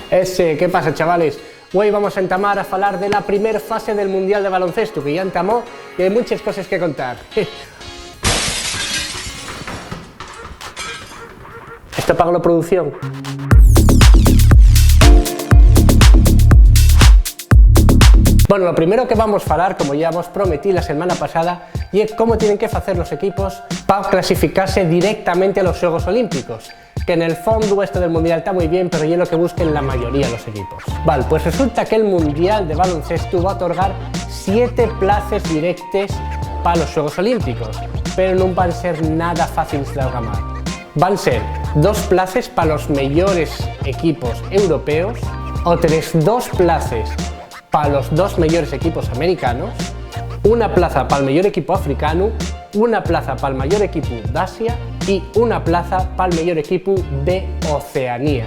¿Qué pasa, chavales? Hoy vamos a entamar a falar de la primera fase del Mundial de Baloncesto, que ya entamó y hay muchas cosas que contar. ¿Esto paga la producción? Bueno, lo primero que vamos a falar, como ya vos prometí la semana pasada, y es cómo tienen que hacer los equipos para clasificarse directamente a los Juegos Olímpicos. Que en el fondo esto del Mundial está muy bien, pero es lo que busquen la mayoría de los equipos. Vale, pues resulta que el Mundial de Baloncesto va a otorgar 7 plazas directas para los Juegos Olímpicos, pero no van a ser nada fáciles de algamar. Van a ser 2 plazas para los mejores equipos europeos, otras 2 plazas para los 2 mejores equipos americanos, una plaza para el mejor equipo africano, una plaza para el mayor equipo de Asia y una plaza para el mejor equipo de Oceanía.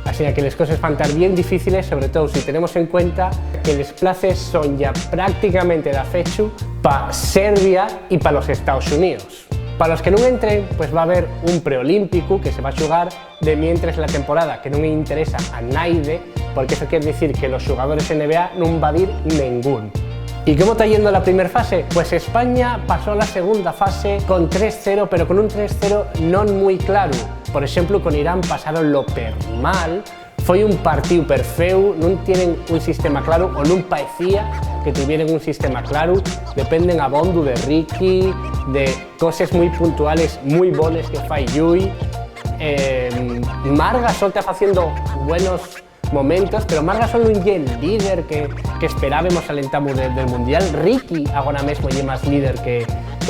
Así que las cosas van a estar bien difíciles, sobre todo si tenemos en cuenta que las plazas son ya prácticamente de fecho para Serbia y para los Estados Unidos. Para los que no entren, pues va a haber un preolímpico que se va a jugar de mientras la temporada, que no me interesa a nadie, porque eso quiere decir que los jugadores NBA no va a ir ningún. ¿Y cómo está yendo la primera fase? Pues España pasó a la segunda fase con 3-0, pero con un 3-0 no muy claro. Por ejemplo, con Irán pasaron lo per mal, fue un partido per feo, no tienen un sistema claro, o no parecía que tuvieran un sistema claro, dependen a bondo de Ricky, de cosas muy puntuales, muy bones que fai Yui. Marc Gasol está haciendo buenos momentos, pero Marc Gasol no es el líder que esperábamos al entamo del Mundial. Ricky ahora mismo es más líder que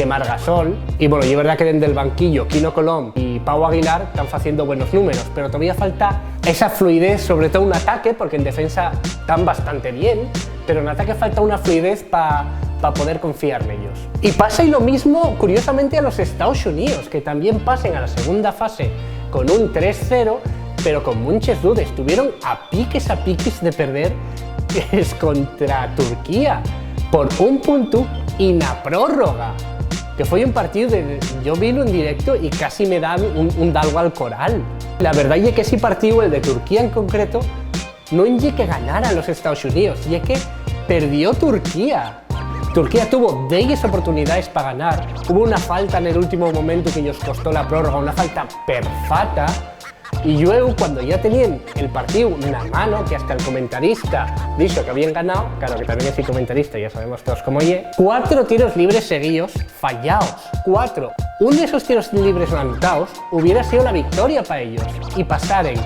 Marc Gasol. Y bueno, y es verdad que desde el banquillo Quino Colom y Pau Aguilar están haciendo buenos números, pero todavía falta esa fluidez, sobre todo un ataque, porque en defensa están bastante bien, pero en ataque falta una fluidez para poder confiar en ellos. Y pasa y lo mismo, curiosamente, a los Estados Unidos, que también pasen a la segunda fase con un 3-0, pero con muchas dudas. Estuvieron a piques de perder es contra Turquía por un punto y na prórroga, que fue un partido yo vilo en directo y casi me dan un dalgo al coral. La verdad es que ese partido, el de Turquía en concreto, no es que ganara a los Estados Unidos, es que perdió Turquía. Turquía tuvo 10 oportunidades para ganar, hubo una falta en el último momento que ellos costó la prórroga, una falta perfata. Y luego, cuando ya tenían el partido en la mano, que hasta el comentarista dijo que habían ganado, claro que también es el comentarista, ya sabemos todos cómo es, 4 tiros libres seguidos fallados, 4. Uno de esos tiros libres no anotados hubiera sido la victoria para ellos y pasaren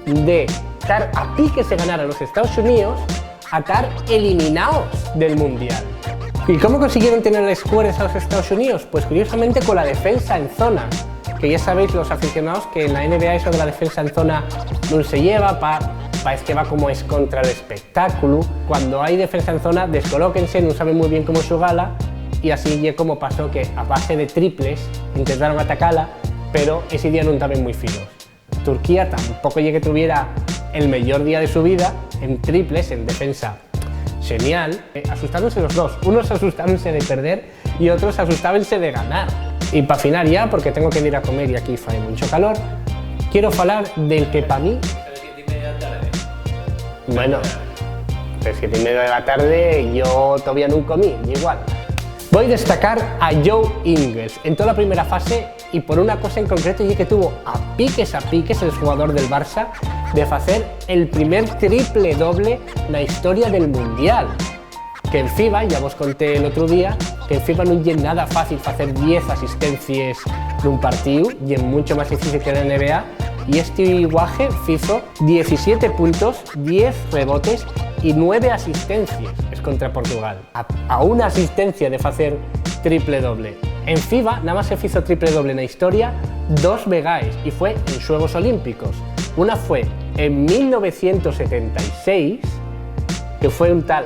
de estar a piques de ganar a los Estados Unidos a estar eliminados del Mundial. ¿Y cómo consiguieron tener escuadras a los Estados Unidos? Pues curiosamente con la defensa en zona. Que ya sabéis los aficionados que en la NBA eso de la defensa en zona no se lleva, parece que va como es contra el espectáculo. Cuando hay defensa en zona, descolóquense, no saben muy bien cómo jugarla, y así es como pasó que a base de triples intentaron atacarla, pero ese día no estaban muy finos. Turquía tampoco llegue que tuviera el mejor día de su vida en triples, en defensa genial. Asustáronse los dos, unos asustáronse de perder y otros asustábanse de ganar. Y para final ya, porque tengo que ir a comer y aquí hace mucho calor, quiero hablar del que para mí... Bueno, a las 7:30 de la tarde yo todavía no comí, igual. Voy a destacar a Joe Ingles en toda la primera fase y por una cosa en concreto, y que tuvo a piques el jugador del Barça de hacer el primer triple doble en la historia del Mundial. Que en FIBA, ya os conté el otro día, que en FIBA no es nada fácil hacer 10 asistencias en un partido, y es mucho más difícil que en la NBA, y este guaje hizo 17 puntos, 10 rebotes y 9 asistencias, es contra Portugal, a una asistencia de hacer triple doble. En FIBA nada más se hizo triple doble en la historia 2 veces, y fue en Juegos Olímpicos. Una fue en 1976, que fue un tal,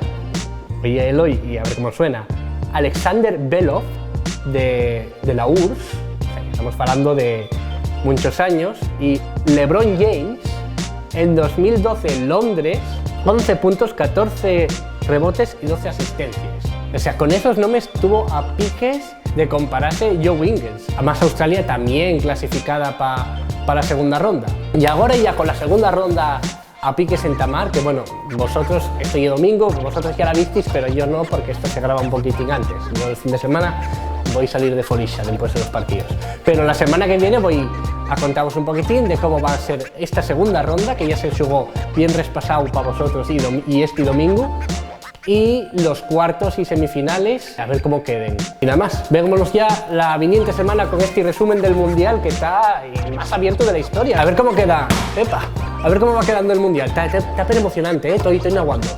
oye Eloy, y a ver cómo suena, Alexander Belov de la URSS, estamos hablando de muchos años, y LeBron James en 2012 en Londres, 11 puntos, 14 rebotes y 12 asistencias. O sea, con esos no me estuvo a piques de compararse Joe Ingles. Además, Australia también clasificada para la segunda ronda. Y ahora ya con la segunda ronda a Pique Sentamar, que bueno, vosotros, esto ya domingo, vosotros ya la visteis, pero yo no, porque esto se graba un poquitín antes. Yo el fin de semana voy a salir de Folixa después de los partidos. Pero la semana que viene voy a contaros un poquitín de cómo va a ser esta segunda ronda, que ya se jugó bien repasado para vosotros y este domingo, y los cuartos y semifinales, a ver cómo queden. Y nada más, vémonos ya la viniente semana con este resumen del Mundial, que está el más abierto de la historia. A ver cómo queda, Pepa, a ver cómo va quedando el Mundial. Está emocionante, estoy aguando.